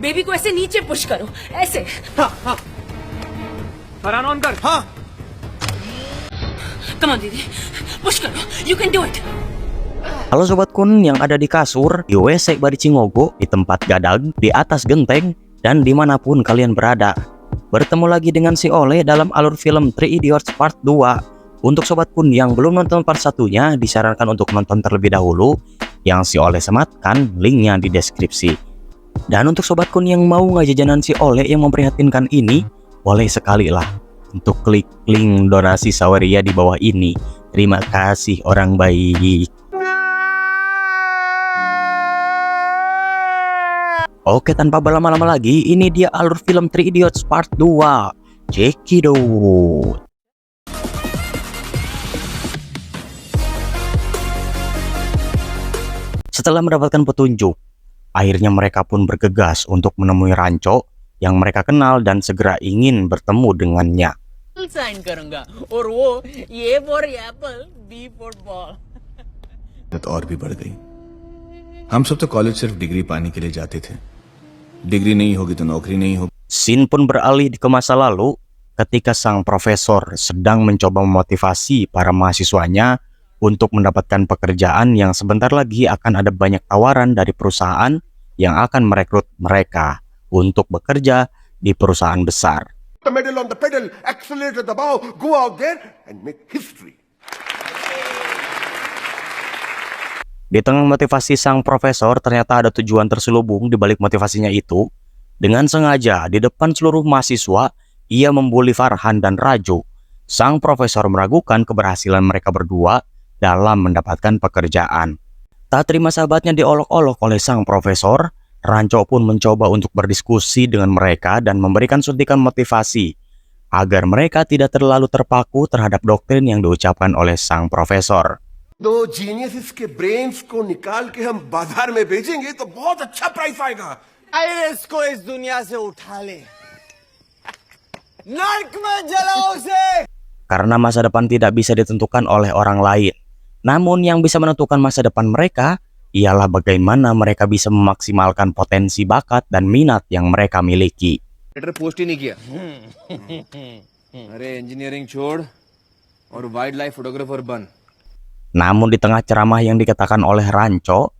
बेबी को ऐसे नीचे पुश करो, ऐसे। हाँ हाँ फरहान ऑन कर। हाँ Come on दीदी, push करो, you can do it. Halo Sobat Kun yang ada di kasur, di WC Bari Cingogo, di tempat gadag, di atas genteng, dan dimanapun kalian berada. Bertemu lagi dengan si Oleh dalam alur film Three Idiots Part 2. Untuk Sobat Kun yang belum nonton part 1-nya, disarankan untuk nonton terlebih dahulu. Yang si Oleh sematkan, linknya di deskripsi. Dan untuk Sobat Kun yang mau ngajajanan si Oleh yang memprihatinkan ini, boleh sekali lah untuk klik link donasi Saweria di bawah ini. Terima kasih orang baik. Oke, tanpa berlama-lama lagi, ini dia alur film Three Idiots Part 2. Check it out. Setelah mendapatkan petunjuk, akhirnya mereka pun bergegas untuk menemui Rancho yang mereka kenal dan segera ingin bertemu dengannya. Sign करूंगा और वो A for apple, B for ball. और भी बढ़ गई। हम सब तो कॉलेज सिर्फ डिग्री पाने के लिए जाते थे। डिग्री नहीं होगी तो नौकरी नहीं होगी। Scene pun beralih ke masa lalu ketika sang profesor sedang mencoba memotivasi para mahasiswanya untuk mendapatkan pekerjaan yang sebentar lagi akan ada banyak tawaran dari perusahaan yang akan merekrut mereka untuk bekerja di perusahaan besar. The pedal on the pedal, accelerator dabao, go out there and make history. Di tengah motivasi sang profesor, ternyata ada tujuan terselubung di balik motivasinya itu. Dengan sengaja, di depan seluruh mahasiswa, ia membuli Farhan dan Raju. Sang profesor meragukan keberhasilan mereka berdua dalam mendapatkan pekerjaan. Tak terima sahabatnya diolok-olok oleh sang profesor, Rancho pun mencoba untuk berdiskusi dengan mereka dan memberikan suntikan motivasi agar mereka tidak terlalu terpaku terhadap doktrin yang diucapkan oleh sang profesor. दो जीनियस के ब्रेन्स को निकाल के हम बाजार में बेचेंगे तो बहुत अच्छा प्राइस आएगा। अरे इसको इस दुनिया से उठा ले, नर्क में जलाओ उसे। Karena masa depan tidak bisa ditentukan oleh orang lain. Namun yang bisa menentukan masa depan mereka ialah bagaimana mereka bisa memaksimalkan potensi bakat dan minat yang mereka miliki. Post ही नहीं किया। अरे इंजीनियरिंग छोड़ और वाइल्ड लाइफ फोटोग्राफर बन। Namun di tengah ceramah yang dikatakan oleh Rancho,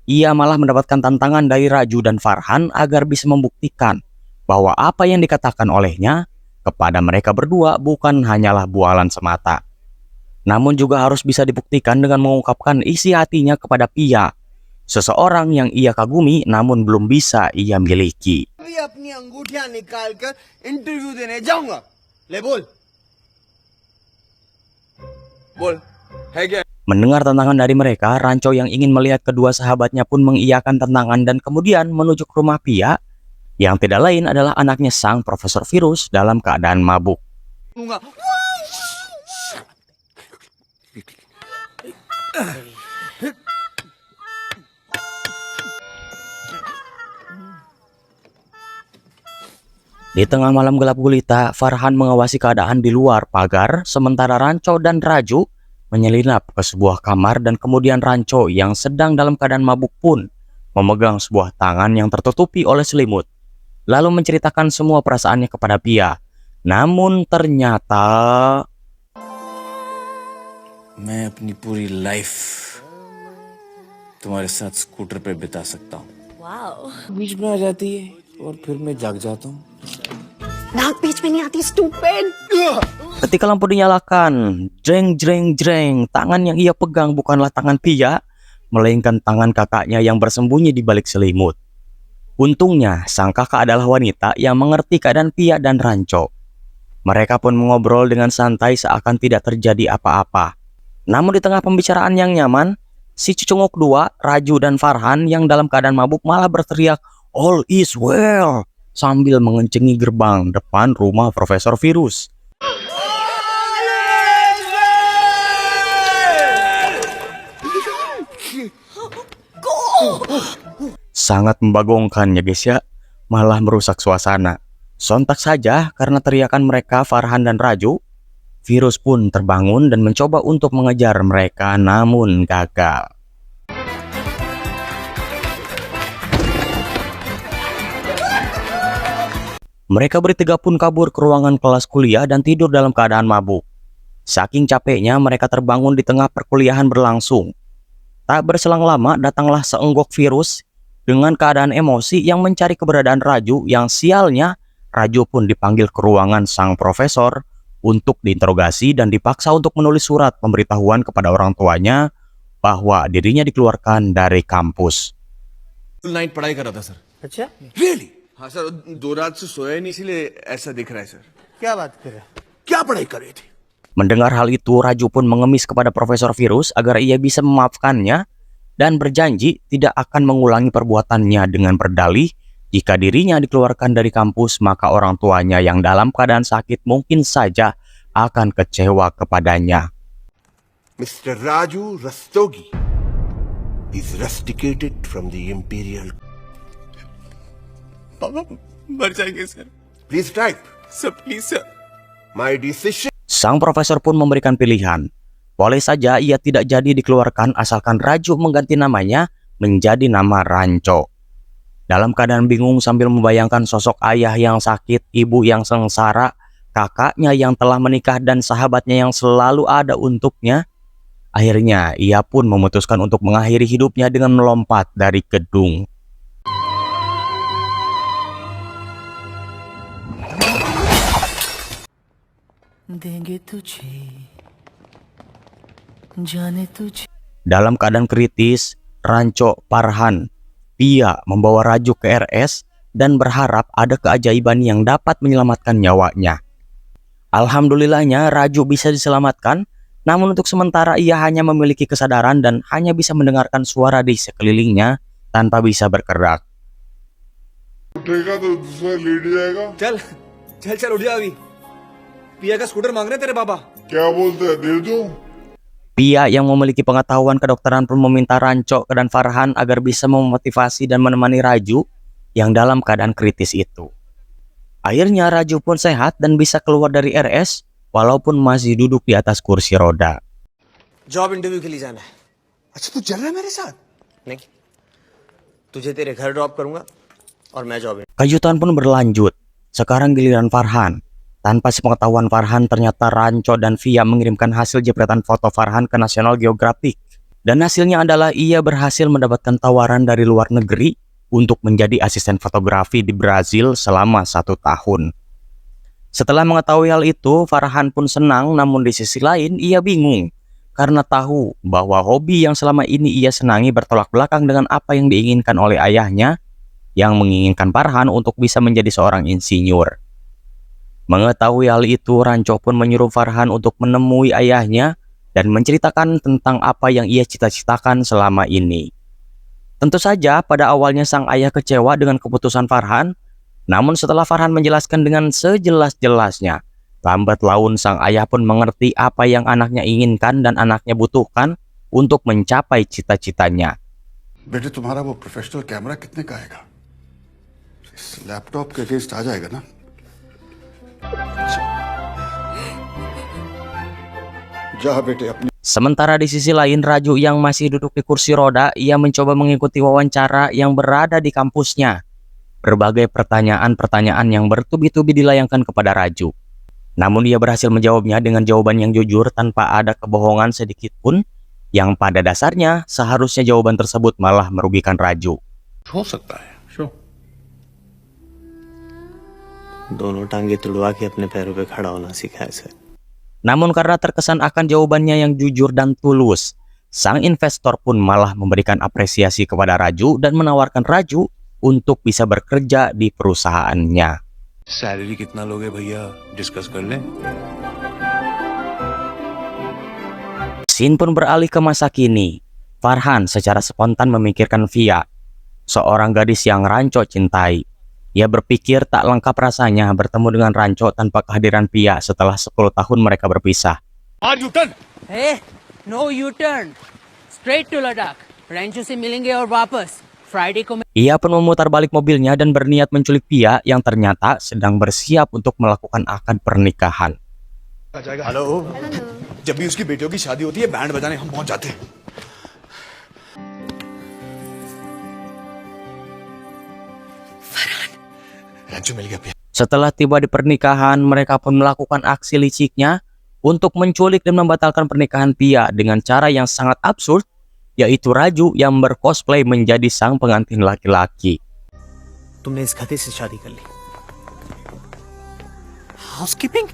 ia malah mendapatkan tantangan dari Raju dan Farhan agar bisa membuktikan bahwa apa yang dikatakan olehnya kepada mereka berdua bukan hanyalah bualan semata. Namun juga harus bisa dibuktikan dengan mengungkapkan isi hatinya kepada Pia, seseorang yang ia kagumi namun belum bisa ia miliki. अपनी अंगूठियां निकाल कर इंटरव्यू देने जाऊंगा। ले बोल बोल है क्या। Mendengar tantangan dari mereka, Rancho yang ingin melihat kedua sahabatnya pun mengiyakan tantangan dan kemudian menuju ke rumah Pia yang tidak lain adalah anaknya sang Profesor Virus dalam keadaan mabuk. Di tengah malam gelap gulita, Farhan mengawasi keadaan di luar pagar, sementara Rancho dan Raju menyelinap ke sebuah kamar dan kemudian Rancho yang sedang dalam keadaan mabuk pun memegang sebuah tangan yang tertutupi oleh selimut, lalu menceritakan semua perasaannya kepada Pia. Namun ternyata मैं अपनी पूरी लाइफ तुम्हारे साथ स्कूटर पे बिता सकता हूँ। Wow. बीच में आ जाती है और फिर मैं जाग जाता हूँ। नाक बीच में नहीं आती, stupid. ketika lampu dinyalakan, jreng jreng jreng, tangan yang ia pegang bukanlah tangan Pia, melainkan tangan kakaknya yang bersembunyi di balik selimut. Untungnya, sang kakak adalah wanita yang mengerti keadaan Pia dan Rancho. Mereka pun mengobrol dengan santai seakan tidak terjadi apa-apa. Namun di tengah pembicaraan yang nyaman, si cucunguk dua, Raju dan Farhan yang dalam keadaan mabuk malah berteriak, "All is well!" sambil mengencengi gerbang depan rumah Profesor Virus. Sangat membagongkan ya guys ya, malah merusak suasana. Sontak saja karena teriakan mereka Farhan dan Raju, Virus pun terbangun dan mencoba untuk mengejar mereka namun gagal. Mereka bertiga pun kabur ke ruangan kelas kuliah dan tidur dalam keadaan mabuk. Saking capeknya mereka terbangun di tengah perkuliahan berlangsung. Tak berselang lama datanglah seenggok virus dengan keadaan emosi yang mencari keberadaan Raju, yang sialnya Raju pun dipanggil ke ruangan sang profesor untuk diinterogasi dan dipaksa untuk menulis surat pemberitahuan kepada orang tuanya bahwa dirinya dikeluarkan dari kampus. Full night पढ़ाई कर रहा था सर। अच्छा रियली? हाँ सर, 2 रात से सोया नहीं, इसीलिए ऐसा दिख रहा है सर। क्या बात कर रहे हैं? क्या पढ़ाई कर रही थी? Mendengar hal itu, Raju pun mengemis kepada Profesor Virus agar ia bisa memaafkannya dan berjanji tidak akan mengulangi perbuatannya dengan berdalih jika dirinya dikeluarkan dari kampus maka orang tuanya yang dalam keadaan sakit mungkin saja akan kecewa kepadanya. Mr. Raju Rastogi is rusticated from the Imperial. पापा मर जाएंगे sir. Please type. Sir please sir. My decision. Sang profesor pun memberikan pilihan. Boleh saja ia tidak jadi dikeluarkan asalkan Raju mengganti namanya menjadi nama Ranco. Dalam keadaan bingung sambil membayangkan sosok ayah yang sakit, ibu yang sengsara, kakaknya yang telah menikah dan sahabatnya yang selalu ada untuknya, akhirnya ia pun memutuskan untuk mengakhiri hidupnya dengan melompat dari gedung. Dalam keadaan kritis, Ranco, Farhan, Pia membawa Raju ke RS dan berharap ada keajaiban yang dapat menyelamatkan nyawanya. Alhamdulillahnya Raju bisa diselamatkan, namun untuk sementara ia hanya memiliki kesadaran dan hanya bisa mendengarkan suara di sekelilingnya tanpa bisa bergerak. चल चल चल उठ जा अभी। पिया का स्कूटर मांग रहे हैं तेरे पापा। Pia yang memiliki pengetahuan kedokteran pun meminta Ranco dan Farhan agar bisa memotivasi dan menemani Raju yang dalam keadaan kritis itu. Akhirnya Raju pun sehat dan bisa keluar dari RS walaupun masih duduk di atas kursi roda. Job interview के लिए जाना है। अच्छा तू चल रहा है मेरे साथ? नहीं, तुझे तेरे घर ड्रॉप करूंगा और मैं job. Kejutan pun berlanjut. Sekarang giliran Farhan. Tanpa sepengetahuan Farhan, ternyata Ranco dan Via mengirimkan hasil jepretan foto Farhan ke National Geographic. Dan hasilnya adalah ia berhasil mendapatkan tawaran dari luar negeri untuk menjadi asisten fotografi di Brazil selama 1 tahun. Setelah mengetahui hal itu, Farhan pun senang, namun di sisi lain ia bingung. Karena tahu bahwa hobi yang selama ini ia senangi bertolak belakang dengan apa yang diinginkan oleh ayahnya, yang menginginkan Farhan untuk bisa menjadi seorang insinyur. Mengetahui hal itu, Ranco pun menyuruh Farhan untuk menemui ayahnya dan menceritakan tentang apa yang ia cita-citakan selama ini. Tentu saja pada awalnya sang ayah kecewa dengan keputusan Farhan, namun setelah Farhan menjelaskan dengan sejelas-jelasnya, lambat laun sang ayah pun mengerti apa yang anaknya inginkan dan anaknya butuhkan untuk mencapai cita-citanya. बेटे तुम्हारा वो professional camera कितने का आएगा? इस लैपटॉप के अगेंस्ट आ जाएगा ना? जा बेटे अपनी। Sementara di sisi lain, Raju yang masih duduk di kursi roda, ia mencoba mengikuti wawancara yang berada di kampusnya. Berbagai pertanyaan-pertanyaan yang bertubi-tubi dilayangkan kepada Raju. Namun ia berhasil menjawabnya dengan jawaban yang jujur tanpa ada kebohongan sedikit pun, yang pada dasarnya seharusnya jawaban tersebut malah merugikan Raju. हो सकता है। दोनों टांगे तुड़वा के अपने पैरों पे खड़ा होना सीखा है sir. Namun karena terkesan akan jawabannya yang jujur dan tulus, sang investor pun malah memberikan apresiasi kepada Raju dan menawarkan Raju untuk bisa bekerja di perusahaannya. Salary कितना लोगे भैया, डिस्कस कर लें। Scene pun beralih ke masa kini. Farhan secara spontan memikirkan Via, seorang gadis yang Ranco cintai. Ia berpikir tak lengkap rasanya bertemu dengan Ranco tanpa kehadiran Pia setelah 10 tahun mereka berpisah. Hey, no U-turn. Straight to Ladakh. Rancho se milenge aur wapas. Friday ko Ia pun memutar balik mobilnya dan berniat menculik Pia yang ternyata sedang bersiap untuk melakukan akad pernikahan. Hello, जब भी उसकी बेटियों की शादी होती है बैंड बजाने हम पहुंच जाते हैं। रंजू मिल गया। Setelah tiba di pernikahan, mereka pun melakukan aksi liciknya untuk menculik dan membatalkan pernikahan Pia dengan cara yang sangat absurd, yaitu Raju yang bercosplay menjadi sang pengantin laki-laki. तुमने इस खते से शादी कर ली। Housekeeping?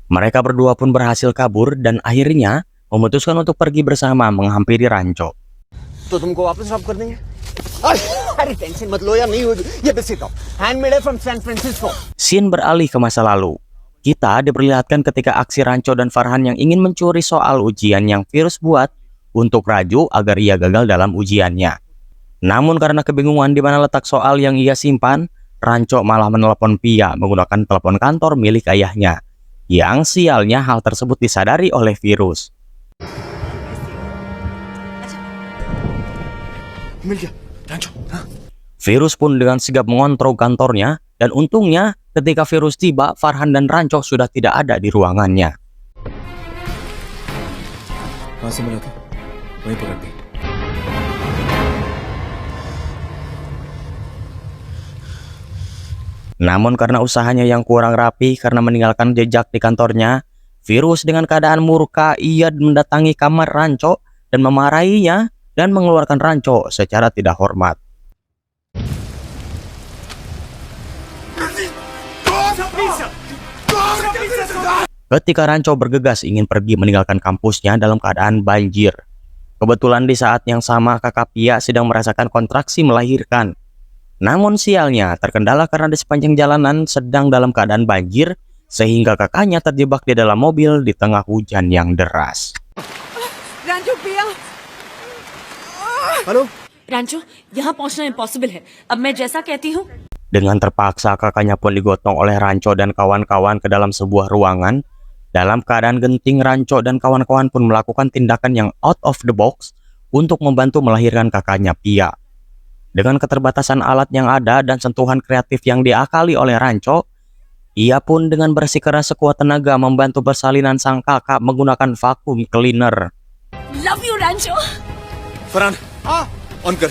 Mereka berdua pun berhasil kabur dan akhirnya memutuskan untuk pergi bersama menghampiri Rancho. तो तुमको वापस ड्रॉप कर देंगे? अरे टेंशन मत लो यार, नहीं हो ये बिस्किट हो, हैंडमेड है from San Francisco. Scene beralih ke masa lalu. Kita diperlihatkan ketika aksi Rancho dan Farhan yang ingin mencuri soal ujian yang Virus buat untuk Raju agar ia gagal dalam ujiannya. Namun karena kebingungan di mana letak soal yang ia simpan, Rancho malah menelepon Pia menggunakan telepon kantor milik ayahnya. Yang sialnya hal tersebut disadari oleh Virus. Virus pun dengan sigap mengontrol kantornya, dan untungnya ketika Virus tiba, Farhan dan Rancho sudah tidak ada di ruangannya. कहाँ से मिला था? वहीं पकड़ ली। Namun karena usahanya yang kurang rapi karena meninggalkan jejak di kantornya, Virus dengan keadaan murka ia mendatangi kamar Rancho dan memarahinya dan mengeluarkan Rancho secara tidak hormat. Ketika Rancho bergegas ingin pergi meninggalkan kampusnya dalam keadaan banjir. Kebetulan di saat yang sama kakak Pia sedang merasakan kontraksi melahirkan. Namun sialnya terkendala karena di sepanjang jalanan sedang dalam keadaan banjir, sehingga kakaknya terjebak di dalam mobil di tengah hujan yang deras. Rancho पिया हेलो रांचो यहाँ पहुँचना इम्पॉसिबल है अब मैं जैसा कहती हूँ Dengan terpaksa kakaknya pun digotong oleh Rancho dan kawan-kawan ke dalam sebuah ruangan. Dalam keadaan genting, Rancho dan kawan-kawan pun melakukan tindakan yang out of the box untuk membantu melahirkan kakaknya Pia. Dengan keterbatasan alat yang ada dan sentuhan kreatif yang diakali oleh Rancho, ia pun dengan bersikeras sekuat tenaga membantu persalinan sang kakak menggunakan vacuum cleaner. Love you Rancho Farhan, हाँ, on कर।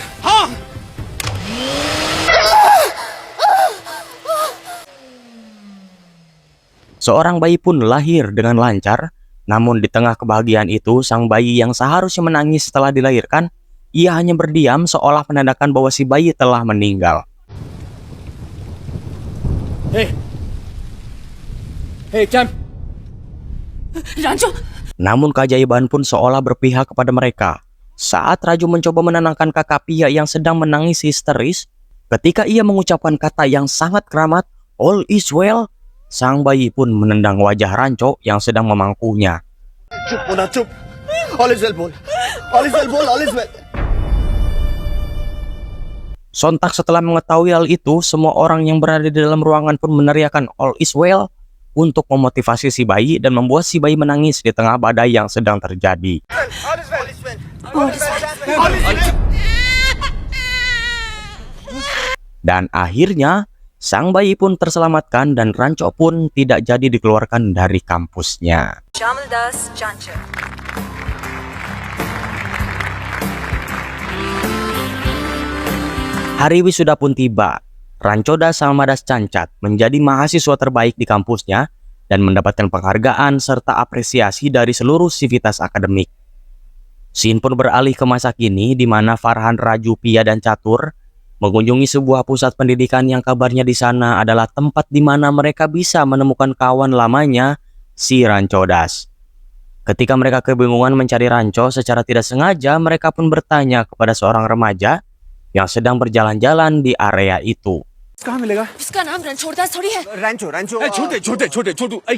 Seorang bayi pun lahir dengan lancar, namun di tengah kebahagiaan itu, sang bayi yang seharusnya menangis setelah dilahirkan, ia hanya berdiam seolah menandakan bahwa si bayi telah meninggal. Hey, champ. Rancho Namun keajaiban pun seolah berpihak kepada mereka. Saat Raju mencoba menenangkan kakak Pia yang sedang menangis histeris, ketika ia mengucapkan kata yang sangat keramat, "All is well," sang bayi pun menendang wajah Rancho yang sedang memangkunya. चुप होना, चुप। All is well, बोल। All is well, बोल। All is well। Sontak setelah mengetahui hal itu, semua orang yang berada di dalam ruangan pun meneriakkan "All is well" untuk memotivasi si bayi dan membuat si bayi menangis di tengah badai yang sedang terjadi. All is well। All is well। Dan akhirnya, sang bayi pun terselamatkan dan Rancho pun tidak jadi dikeluarkan dari kampusnya. Hari wisuda pun tiba. Rancho Das sama Das Cancat menjadi mahasiswa terbaik di kampusnya dan mendapatkan penghargaan serta apresiasi dari seluruh sivitas akademik. Scene pun beralih ke masa kini di mana Farhan, Raju, Pia, dan Catur mengunjungi sebuah pusat pendidikan yang kabarnya di sana adalah tempat di mana mereka bisa menemukan kawan lamanya, si Rancho Das. Ketika mereka kebingungan mencari Rancho, secara tidak sengaja mereka pun bertanya kepada seorang remaja yang sedang berjalan-jalan di area itu. कहाँ मिलेगा? उसका नाम रणछोड़दास थोड़ी है रैंचो रैंचो छोटे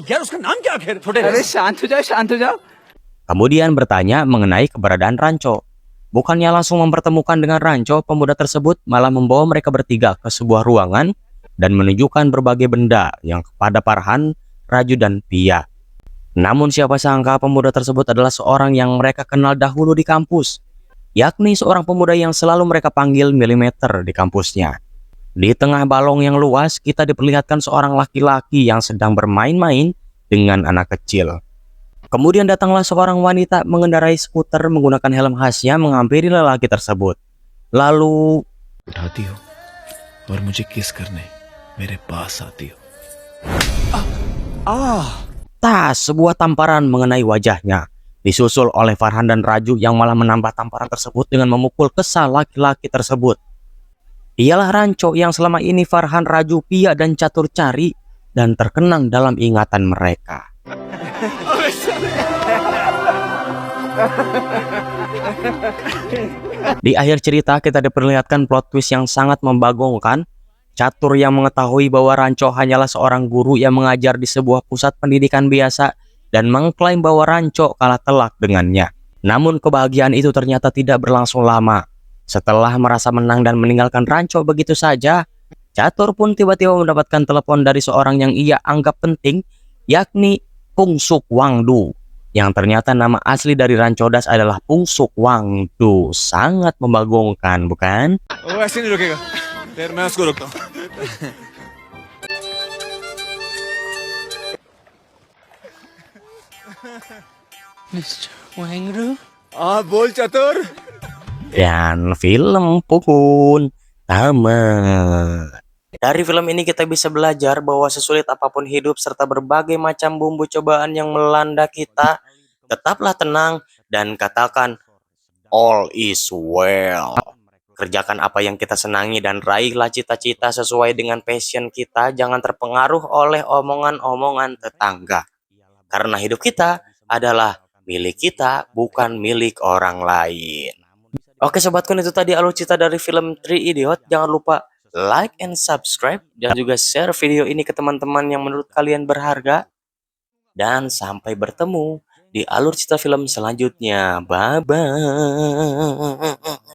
यार उसका नाम क्या आखिर? अरे शांत हो जाओ। Kemudian bertanya mengenai keberadaan Rancho. Bukannya langsung mempertemukan dengan Rancho, pemuda tersebut malah membawa mereka bertiga ke sebuah ruangan dan menunjukkan berbagai benda yang kepada Farhan, Raju, dan Pia. Namun siapa sangka pemuda tersebut adalah seorang yang mereka kenal dahulu di kampus, yakni seorang pemuda yang selalu mereka panggil Milimeter di kampusnya. Di tengah balong yang luas, kita diperlihatkan seorang laki-laki yang sedang bermain-main dengan anak kecil. Kemudian datanglah seorang wanita mengendarai skuter menggunakan helm khasnya menghampiri lelaki tersebut. Lalu उठाती हो और मुझे किस करने मेरे पास आती हो. tas sebuah tamparan mengenai wajahnya. Disusul oleh Farhan dan Raju yang malah menambah tamparan tersebut dengan memukul kesal laki-laki tersebut. Ialah Ranco yang selama ini Farhan, Raju, Pia, dan Catur cari dan terkenang dalam ingatan mereka. Di akhir cerita kita diperlihatkan plot twist yang sangat membagongkan. Catur yang mengetahui bahwa Ranco hanyalah seorang guru yang mengajar di sebuah pusat pendidikan biasa dan mengklaim bahwa Ranco kalah telak dengannya. Namun kebahagiaan itu ternyata tidak berlangsung lama. Setelah merasa menang dan meninggalkan Ranco begitu saja, Catur pun tiba-tiba mendapatkan telepon dari seorang yang ia anggap penting, yakni Pungsuk Wangdu. Yang ternyata nama asli dari Rancodas adalah Pungsuk Wangdu. Sangat membagongkan, bukan? वो ऐसे नहीं रुकेगा फिर मैं उसको रोकता हूँ. Mr. Wangru? बोल चतुर. Dan film Pukun tamat. Dari film ini kita bisa belajar bahwa sesulit apapun hidup serta berbagai macam bumbu cobaan yang melanda kita, tetaplah tenang dan katakan all is well. Kerjakan apa yang kita senangi dan raihlah cita-cita sesuai dengan passion kita. Jangan terpengaruh oleh omongan-omongan tetangga. Karena hidup kita adalah milik kita, bukan milik orang lain. Oke sobatku, itu tadi alur cerita dari film Three Idiot. Jangan lupa like and subscribe dan juga share video ini ke teman-teman yang menurut kalian berharga. Dan sampai bertemu di alur cerita film selanjutnya. Bye bye.